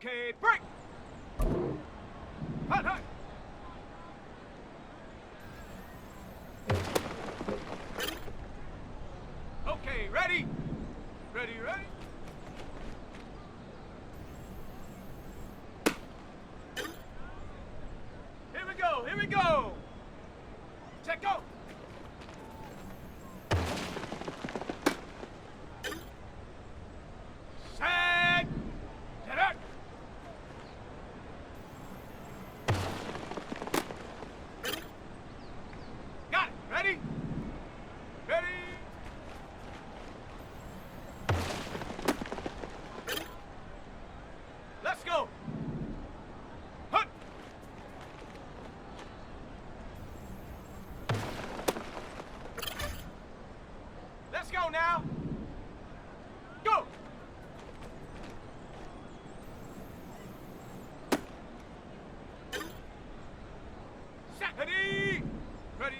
Okay, break. Hut, hut. Okay, ready? Ready, ready? Here we go, here we go. Check go. Set. Get up. Got it. Ready? Ready? Let's go. Hut. Let's go now. Go. Set. Ready. Ready.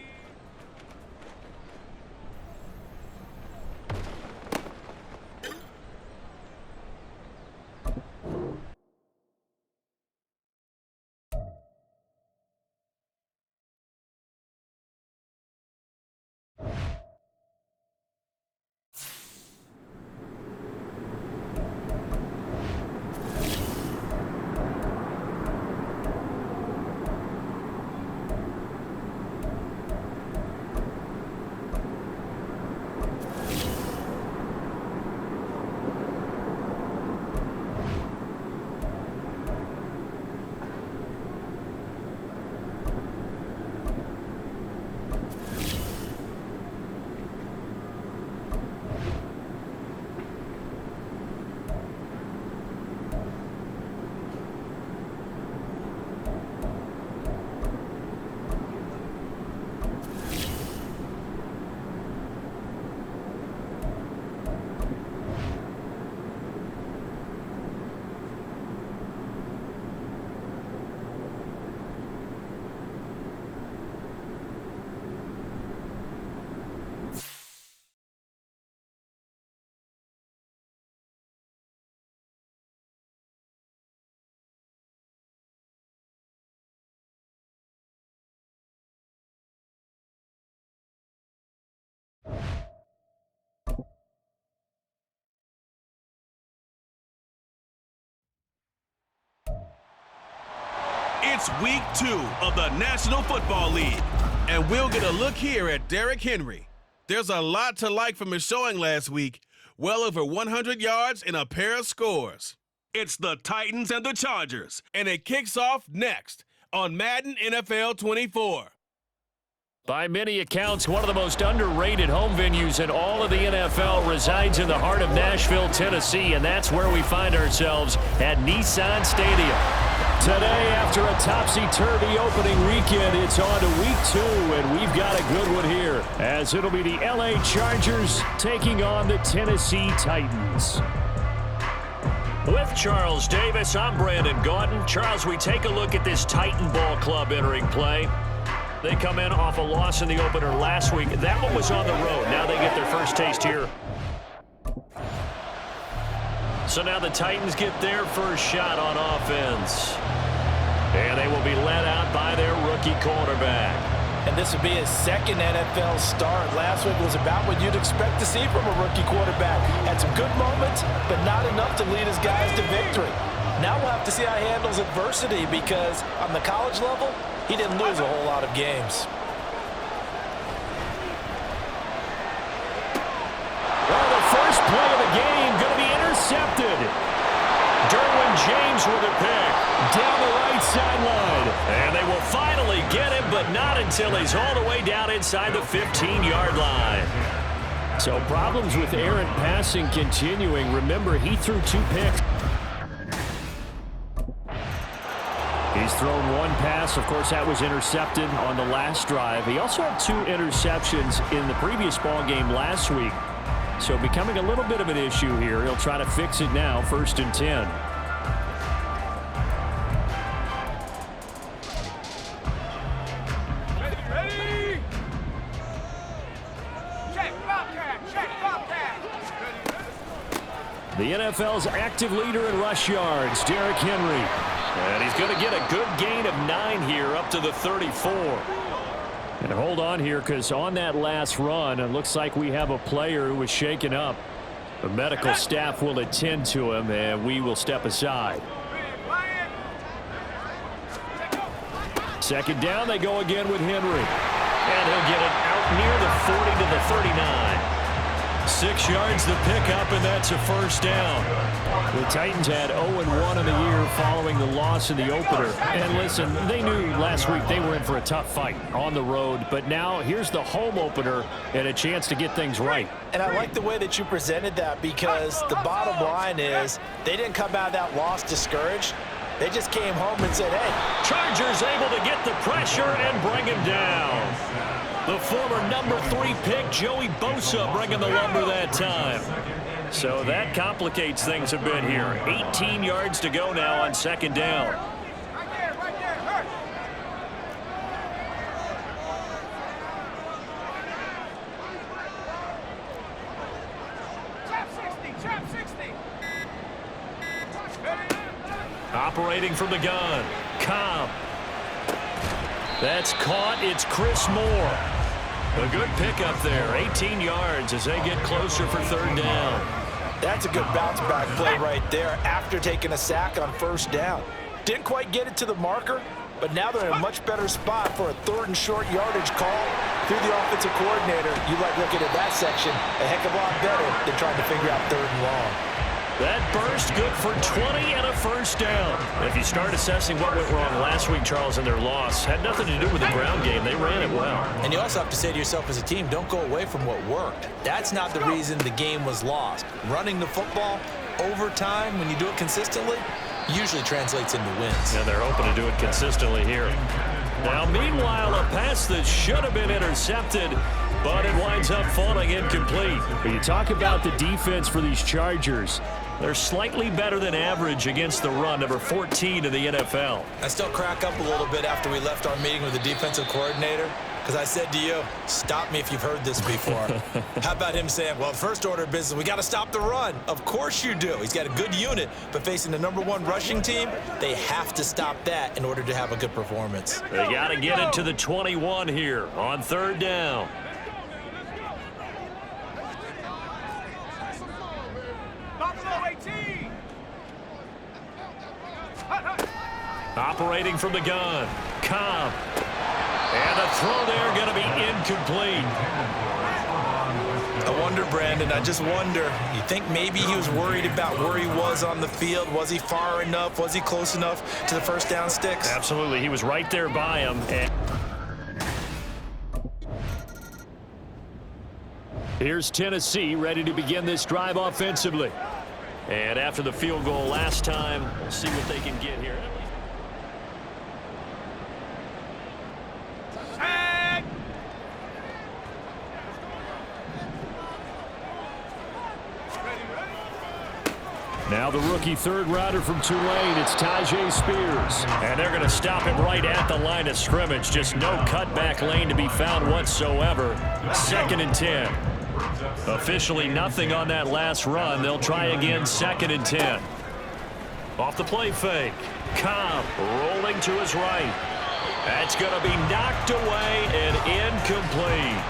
It's week 2 of the National Football League, and we'll get a look here at Derrick Henry. There's a lot to like from his showing last week, well over 100 yards and a pair of scores. It's the Titans and the Chargers, and it kicks off next on Madden NFL 24. By many accounts, one of the most underrated home venues in all of the NFL resides in the heart of Nashville, Tennessee, and that's where we find ourselves at Nissan Stadium. Today, after a topsy-turvy opening weekend, it's on to week 2, and we've got a good one here, as it'll be the LA Chargers taking on the Tennessee Titans. With Charles Davis, I'm Brandon Gaudin. Charles, we take a look at this Titan ball club entering play. They come in off a loss in the opener last week. That one was on the road. Now they get their first taste here. So now the Titans get their first shot on offense. And they will be led out by their rookie quarterback. And this would be his second NFL start. Last week was about what you'd expect to see from a rookie quarterback. Had some good moments, but not enough to lead his guys to victory. Now we'll have to see how he handles adversity, because on the college level, he didn't lose a whole lot of games. Well, the first play of the game going to be intercepted. Derwin James with a pick down the right sideline. And they will finally get him, but not until he's all the way down inside the 15-yard line. So problems with errant passing continuing. Remember, he threw 2 picks. He's thrown 1 pass. Of course, that was intercepted on the last drive. He also had 2 interceptions in the previous ball game last week. So becoming a little bit of an issue here. He'll try to fix it now, 1st and 10. Ready? Check, Bobcat, check, Bobcat. The NFL's active leader in rush yards, Derrick Henry. And he's going to get a good gain of 9 here up to the 34. And hold on here, because on that last run, it looks like we have a player who was shaken up. The medical staff will attend to him, and we will step aside. Second down, they go again with Henry. And he'll get it out near the 40 to the 39. 6 yards the pickup, and that's a first down. The Titans had 0-1 in the year following the loss in the opener. And listen, they knew last week they were in for a tough fight on the road, but now here's the home opener and a chance to get things right. And I like the way that you presented that, because the bottom line is they didn't come out of that loss discouraged. They just came home and said, hey. Chargers able to get the pressure and bring him down. The former number 3 pick, Joey Bosa, bringing the lumber that time. So that complicates things a bit here. 18 yards to go now on second down. Right there, hurt. Trap 60. Operating from the gun. Cobb. That's caught. It's Chris Moore. A good pickup there. 18 yards as they get closer for third down. That's a good bounce back play right there after taking a sack on first down. Didn't quite get it to the marker, but now they're in a much better spot for a 3rd and short yardage call. Through the offensive coordinator, you like looking at that section a heck of a lot better than trying to figure out 3rd and long. That burst good for 20 and a first down. If you start assessing what went wrong last week, Charles, in their loss, had nothing to do with the ground game. They ran it well. And you also have to say to yourself as a team, don't go away from what worked. That's not the reason the game was lost. Running the football over time, when you do it consistently, usually translates into wins. And they're hoping to do it consistently here. Now, meanwhile, a pass that should have been intercepted, but it winds up falling incomplete. When you talk about the defense for these Chargers, they're slightly better than average against the run, number 14 in the NFL. I still crack up a little bit after we left our meeting with the defensive coordinator, because I said to you, stop me if you've heard this before. How about him saying, well, first order of business, we got to stop the run. Of course you do. He's got a good unit, but facing the number 1 rushing team, they have to stop that in order to have a good performance. They got to get it to the 21 here on third down. Operating from the gun. Cobb. And the throw there going to be incomplete. I wonder, Brandon, I just wonder, you think maybe he was worried about where he was on the field? Was he far enough? Was he close enough to the first down sticks? Absolutely. He was right there by him. And here's Tennessee ready to begin this drive offensively. And after the field goal last time, we'll see what they can get here. Now the rookie third rounder from Tulane, it's Tajay Spears. And they're going to stop him right at the line of scrimmage. Just no cutback lane to be found whatsoever. 2nd and 10. Officially nothing on that last run. They'll try again, 2nd and 10. Off the play fake. Cobb rolling to his right. That's going to be knocked away and incomplete.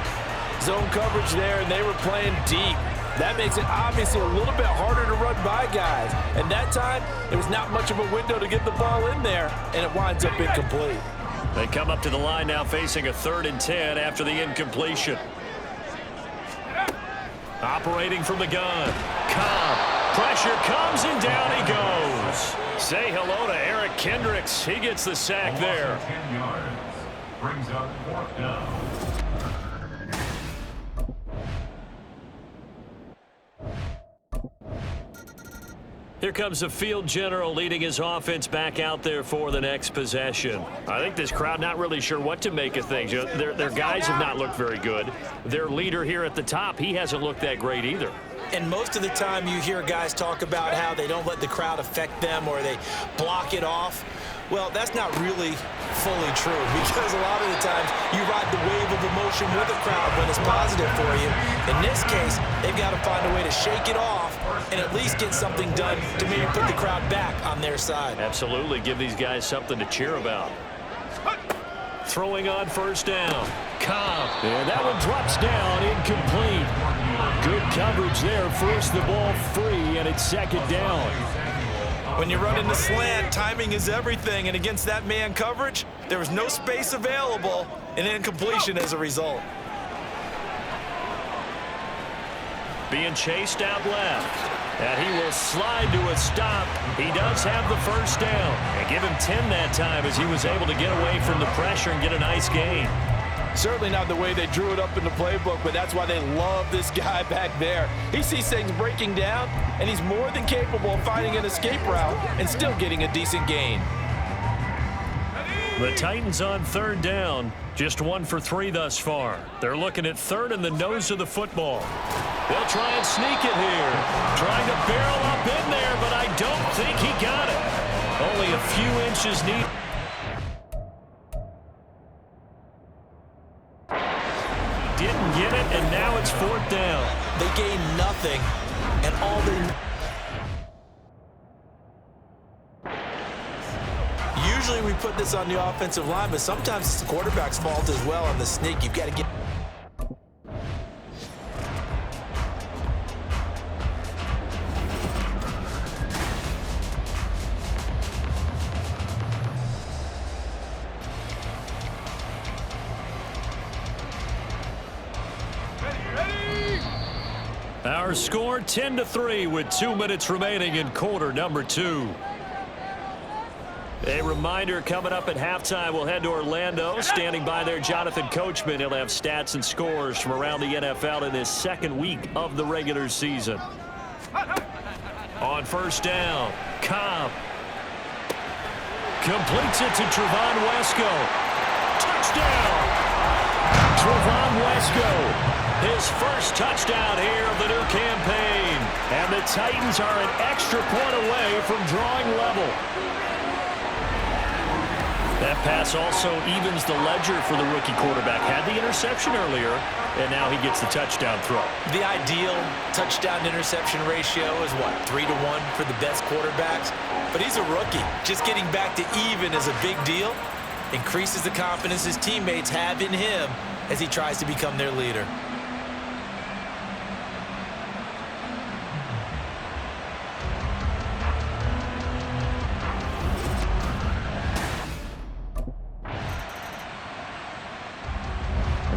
Zone coverage there, and they were playing deep. That makes it obviously a little bit harder to run by guys. And that time, there was not much of a window to get the ball in there, and it winds up incomplete. They come up to the line now facing a 3rd and 10 after the incompletion. Operating from the gun. Cobb. Pressure comes and down he goes. Say hello to Eric Kendricks. He gets the sack there. 10 yards. Brings up 4th down. Here comes the field general leading his offense back out there for the next possession. I think this crowd not really sure what to make of things. You know, their guys have not looked very good. Their leader here at the top, he hasn't looked that great either. And most of the time you hear guys talk about how they don't let the crowd affect them or they block it off. Well, that's not really fully true, because a lot of the times you ride the wave of emotion celebration with a crowd when it's positive for you. In this case, they've got to find a way to shake it off and at least get something done to maybe put the crowd back on their side. Absolutely. Give these guys something to cheer about. Throwing on first down. Cobb. And that one drops down, incomplete. Good coverage there. Forced the ball free, and it's second down. When you run in the slant, timing is everything, and against that man coverage, there was no space available, and incompletion as a result. Being chased out left. And he will slide to a stop. He does have the first down. And give him 10 that time as he was able to get away from the pressure and get a nice gain. Certainly not the way they drew it up in the playbook, but that's why they love this guy back there. He sees things breaking down, and he's more than capable of finding an escape route and still getting a decent gain. The Titans on third down, just 1 for 3 thus far. They're looking at third in the nose of the football. They'll try and sneak it here. Trying to barrel up in there, but I don't think he got it. Only a few inches needed. Didn't get it, and now it's fourth down. They gain nothing, and all they... Usually we put this on the offensive line, but sometimes it's the quarterback's fault as well on the sneak. You've got to get... Our score 10-3 with 2 minutes remaining in quarter number 2. A reminder, coming up at halftime, we'll head to Orlando. Standing by there, Jonathan Coachman. He'll have stats and scores from around the NFL in his second week of the regular season. On first down, Cobb completes it to Trevon Wesco. Touchdown! Trevon Wesco. His first touchdown here of the new campaign. And the Titans are an extra point away from drawing level. That pass also evens the ledger for the rookie quarterback. Had the interception earlier, and now he gets the touchdown throw. The ideal touchdown-interception ratio is, what, 3-1 for the best quarterbacks? But he's a rookie. Just getting back to even is a big deal. Increases the confidence his teammates have in him as he tries to become their leader.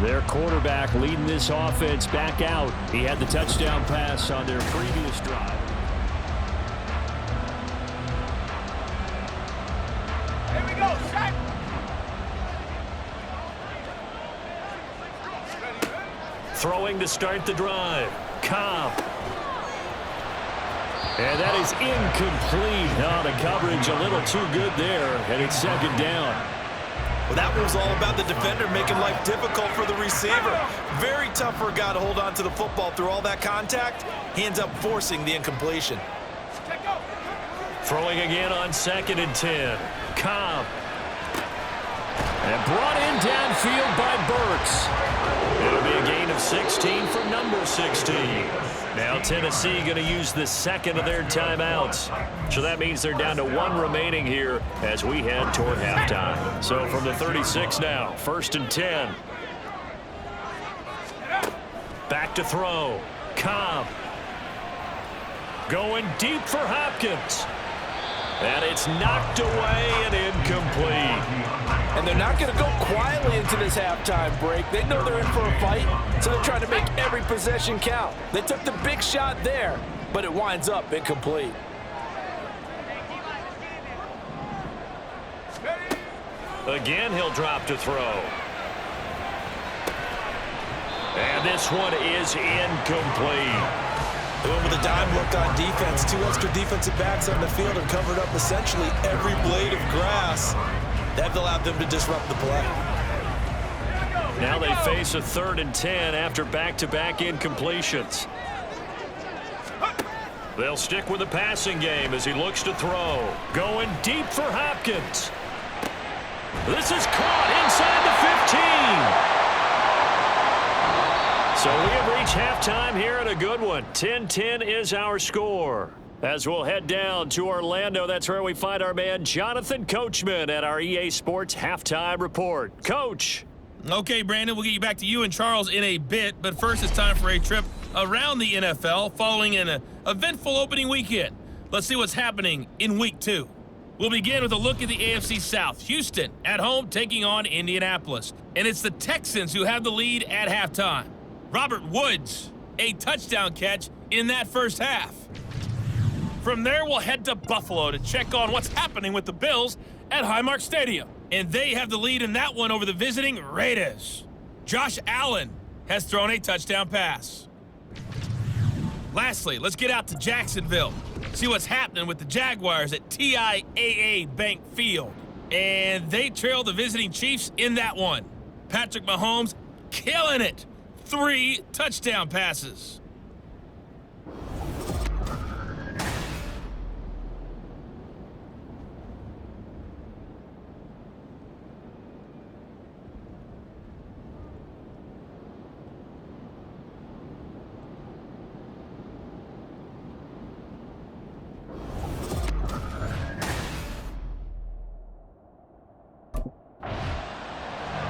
Their quarterback leading this offense back out. He had the touchdown pass on their previous drive. Here we go, set. Throwing to start the drive. Cobb. And that is incomplete. Now the coverage a little too good there, and it's second down. Well, that was all about the defender making life difficult for the receiver. Very tough for a guy to hold on to the football through all that contact. He ends up forcing the incompletion. Throwing again on 2nd and 10. Cobb. And brought in downfield by Burks. It'll be a gain of 16 for number 16. Now Tennessee going to use the second of their timeouts. So that means they're down to 1 remaining here as we head toward halftime. So from the 36 now, 1st and 10. Back to throw. Cobb. Going deep for Hopkins. And it's knocked away and incomplete. And they're not going to go quietly into this halftime break. They know they're in for a fight, so they're trying to make every possession count. They took the big shot there, but it winds up incomplete. Again, he'll drop to throw. And this one is incomplete. They went with a dime look on defense. 2 extra defensive backs on the field and covered up essentially every blade of grass. That allowed them to disrupt the play. Now they face a 3rd and 10 after back-to-back incompletions. They'll stick with the passing game as he looks to throw. Going deep for Hopkins. This is caught inside the 15. So we have reached halftime here in a good one. 10-10 is our score. As we'll head down to Orlando, that's where we find our man Jonathan Coachman at our EA Sports Halftime Report. Coach. Okay, Brandon, we'll get you back to you and Charles in a bit, but first it's time for a trip around the NFL following an eventful opening weekend. Let's see what's happening in Week 2. We'll begin with a look at the AFC South. Houston at home taking on Indianapolis, and it's the Texans who have the lead at halftime. Robert Woods, a touchdown catch in that first half. From there, we'll head to Buffalo to check on what's happening with the Bills at Highmark Stadium. And they have the lead in that one over the visiting Raiders. Josh Allen has thrown a touchdown pass. Lastly, let's get out to Jacksonville. See what's happening with the Jaguars at TIAA Bank Field. And they trail the visiting Chiefs in that one. Patrick Mahomes killing it. 3 touchdown passes.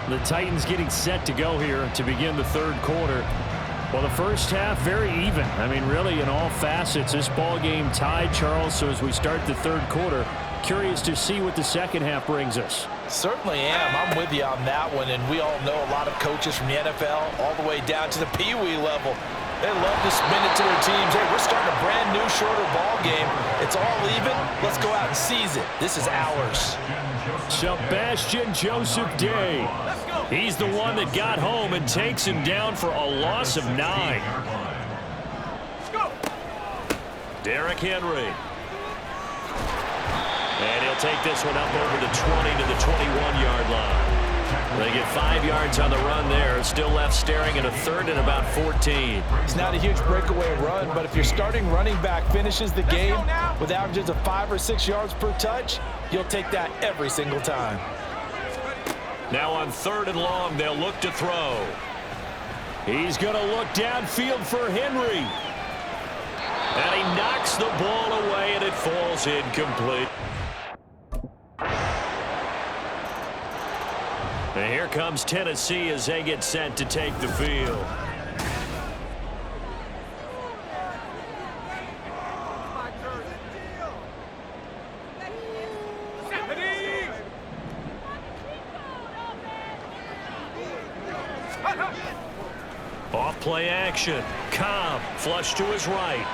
The Titans getting set to go here to begin the third quarter. Well, the first half, very even. I mean, really, in all facets, this ball game tied, Charles. So as we start the third quarter, curious to see what the second half brings us. Certainly am. I'm with you on that one. And we all know a lot of coaches from the NFL all the way down to the Pee Wee level. They love to spin it to their teams. Hey, we're starting a brand new, shorter ball game. It's all even. Let's go out and seize it. This is ours. Sebastian Joseph Day. He's the one that got home and takes him down for a loss of 9. Derrick Henry. And he'll take this one up over the 20 to the 21-yard line. They get 5 yards on the run there. Still left staring at a third and about 14. It's not a huge breakaway run, but if your starting running back finishes the game with averages of 5 or 6 yards per touch, you'll take that every single time. Now on 3rd and long, they'll look to throw. He's going to look downfield for Henry. And he knocks the ball away, and it falls incomplete. And here comes Tennessee as they get set to take the field. Off play action. Cobb flush to his right.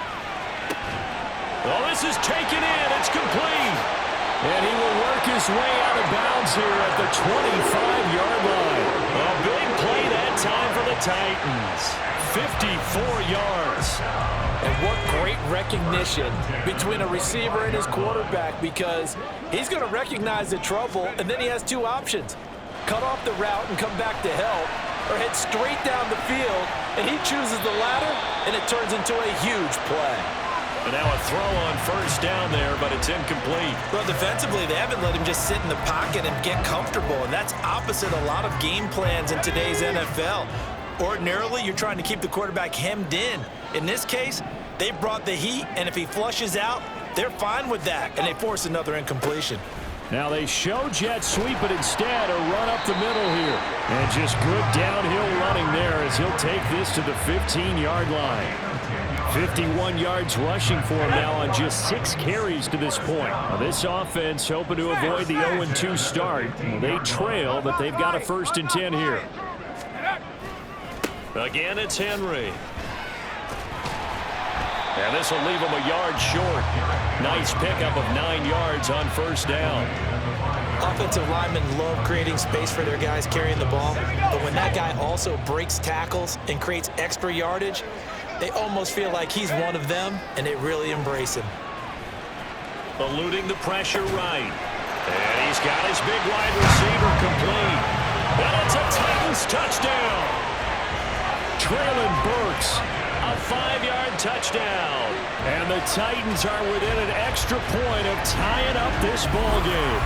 Oh, this is taken in. It's complete. And he will work his way out of bounds here at the 25-yard line. A big play that time for the Titans. 54 yards. And what great recognition between a receiver and his quarterback, because he's going to recognize the trouble, and then he has 2 options. Cut off the route and come back to help, or head straight down the field, and he chooses the latter, and it turns into a huge play. And now a throw on first down there, but it's incomplete. Well, defensively, they haven't let him just sit in the pocket and get comfortable, and that's opposite a lot of game plans in today's NFL. Ordinarily, you're trying to keep the quarterback hemmed in. In this case, they brought the heat, and if he flushes out, they're fine with that, and they force another incompletion. Now they show jet sweep, but instead a run up the middle here. And just good downhill running there as he'll take this to the 15-yard line. 51 yards rushing for him now on just 6 carries to this point. Now this offense hoping to avoid the 0-2 start. They trail, but they've got a 1st and 10 here. Again, it's Henry. And this will leave him a yard short. Nice pickup of 9 yards on first down. Offensive linemen love creating space for their guys carrying the ball, but when that guy also breaks tackles and creates extra yardage, they almost feel like he's one of them, and they really embrace him. Eluding the pressure right. And he's got his big wide receiver complete. And it's a Titans touchdown. Traylon Burks, a 5-yard touchdown. And the Titans are within an extra point of tying up this ball game.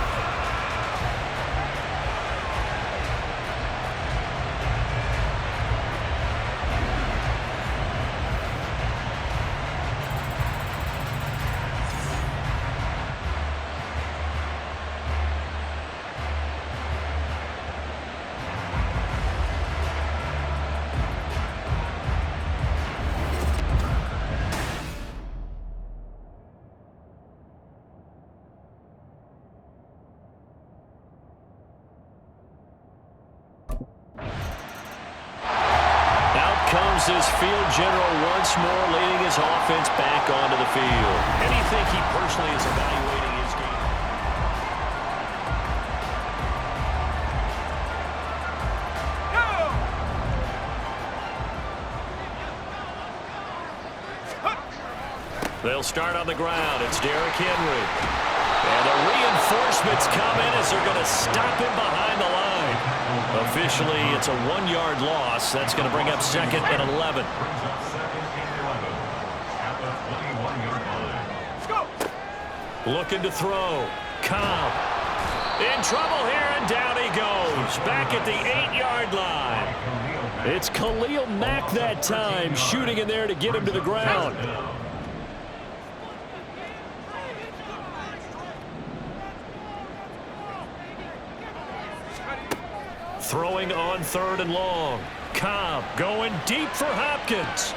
informs this field general once more, leading his offense back onto the field. And do you think he personally is evaluating his game? They'll start on the ground. It's Derrick Henry. And the reinforcements come in as they're going to stop him behind the line. Officially, it's a 1-yard loss. That's going to bring up 2nd and 11. Looking to throw. Cobb. In trouble here, and down he goes. Back at the 8-yard line. It's Khalil Mack that time, shooting in there to get him to the ground. Throwing on 3rd and long. Cobb going deep for Hopkins.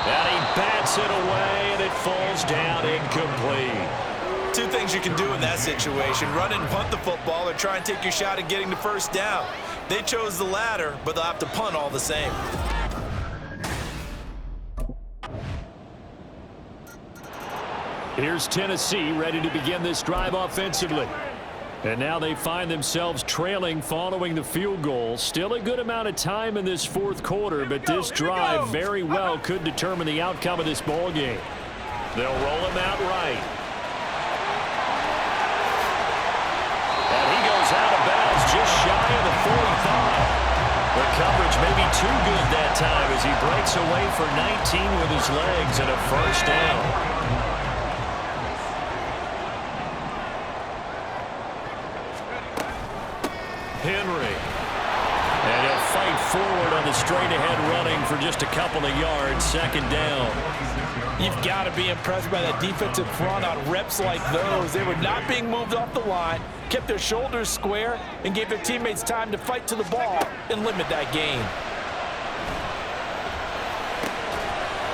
And he bats it away, and it falls down incomplete. Two things you can do in that situation: run and punt the football, or try and take your shot at getting the first down. They chose the latter, but they'll have to punt all the same. Here's Tennessee ready to begin this drive offensively. And now they find themselves trailing following the field goal. Still a good amount of time in this 4th quarter, but this drive very well could determine the outcome of this ball game. They'll roll him out right. And he goes out of bounds just shy of the 45. The coverage may be too good that time as he breaks away for 19 with his legs and a first down. Henry. And he'll fight forward on the straight-ahead running for just a couple of yards. 2nd down. You've got to be impressed by that defensive front on reps like those. They were not being moved off the line, kept their shoulders square, and gave their teammates time to fight to the ball and limit that gain.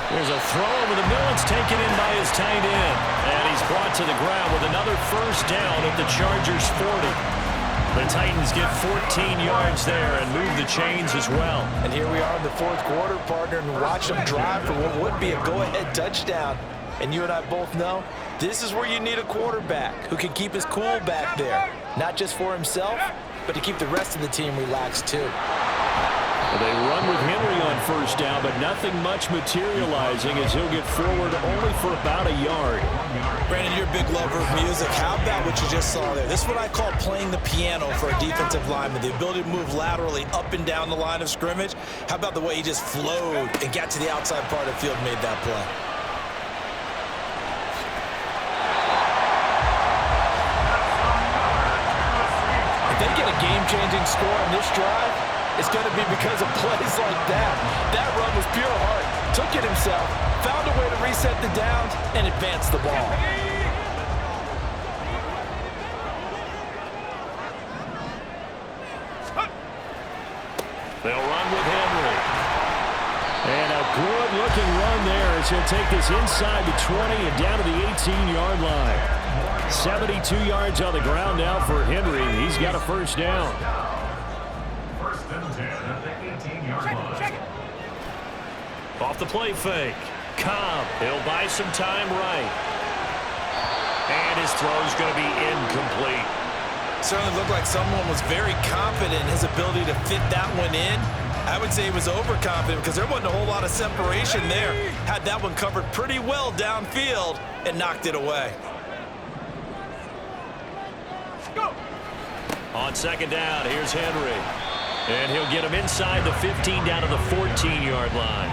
There's a throw over the middle. It's taken in by his tight end. And he's brought to the ground with another first down at the Chargers' 40. The Titans get 14 yards there and move the chains as well. And here we are in the 4th quarter, partner, and watch them drive for what would be a go-ahead touchdown. And you and I both know this is where you need a quarterback who can keep his cool back there. Not just for himself, but to keep the rest of the team relaxed too. They run with Henry on first down, but nothing much materializing as he'll get forward only for about a yard. Brandon, you're a big lover of music. How about what you just saw there? This is what I call playing the piano for a defensive lineman, the ability to move laterally up and down the line of scrimmage. How about the way he just flowed and got to the outside part of the field and made that play? If they get a game-changing score on this drive, it's going to be because of plays like that. That run was pure heart. Took it himself, found a way to reset the downs, and advance the ball. They'll run with Henry. And a good-looking run there as he'll take this inside the 20 and down to the 18-yard line. 72 yards on the ground now for Henry. He's got a first down. Off the play fake. Cobb, he'll buy some time right. And his throw's going to be incomplete. Certainly looked like someone was very confident in his ability to fit that one in. I would say he was overconfident because there wasn't a whole lot of separation there. Had that one covered pretty well downfield and knocked it away. Go. On 2nd down, here's Henry. And he'll get him inside the 15 down to the 14-yard line.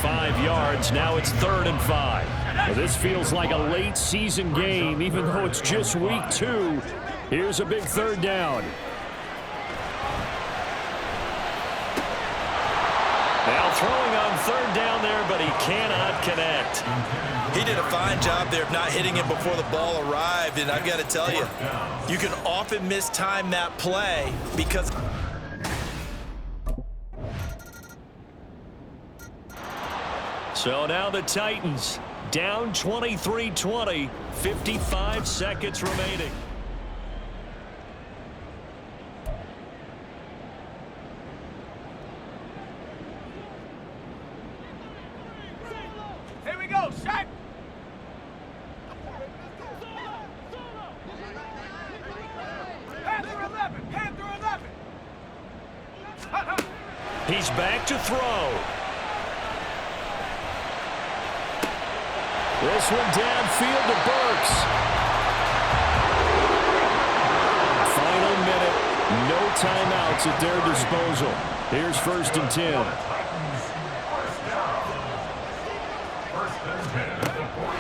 5 yards. Now it's 3rd and 5. Well, this feels like a late season game, even though it's just week 2. Here's a big 3rd down. Now throwing on 3rd down there, but he cannot connect. He did a fine job there of not hitting it before the ball arrived, and I've got to tell you, you can often mistime that play because so now the Titans down 23-20, 55 seconds remaining. He's back to throw. This one downfield to Burks. Final minute. No timeouts at their disposal. Here's 1st and 10.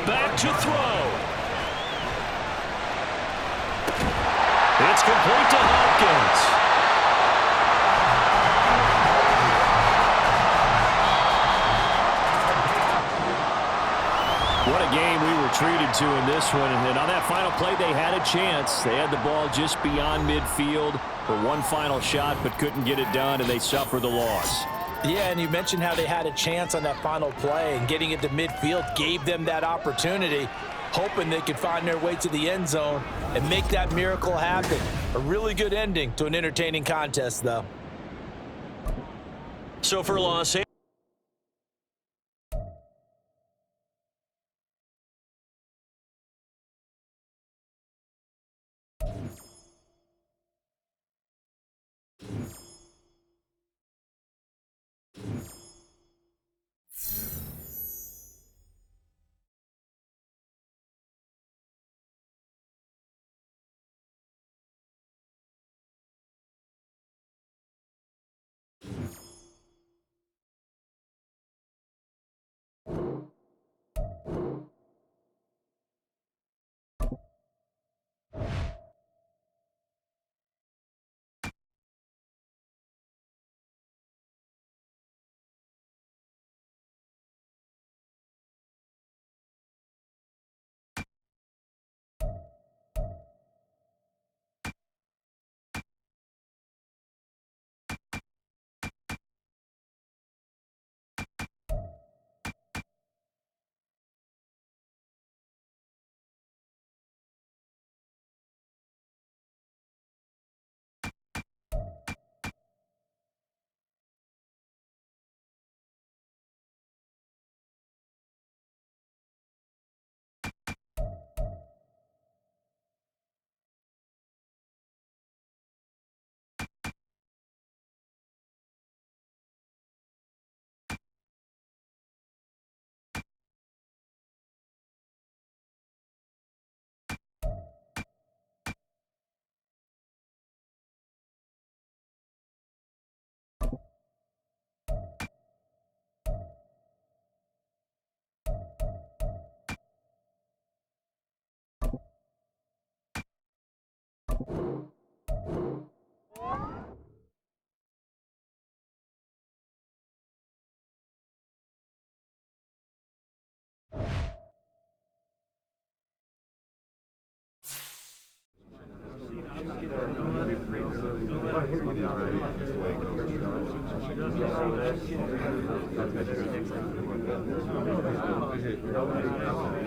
Back to throw. It's complete to Hopkins. What a game we were treated to in this one. And on that final play, they had a chance. They had the ball just beyond midfield for one final shot, but couldn't get it done, and they suffer the loss. Yeah, and you mentioned how they had a chance on that final play, and getting it to midfield gave them that opportunity, hoping they could find their way to the end zone and make that miracle happen. A really good ending to an entertaining contest, though. So for Los Angeles.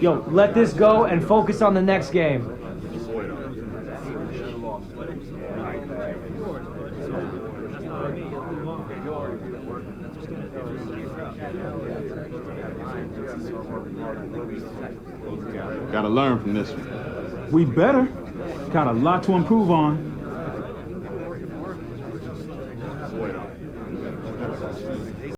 Yo, let this go and focus on the next game. Gotta learn from this one. We better. Got a lot to improve on.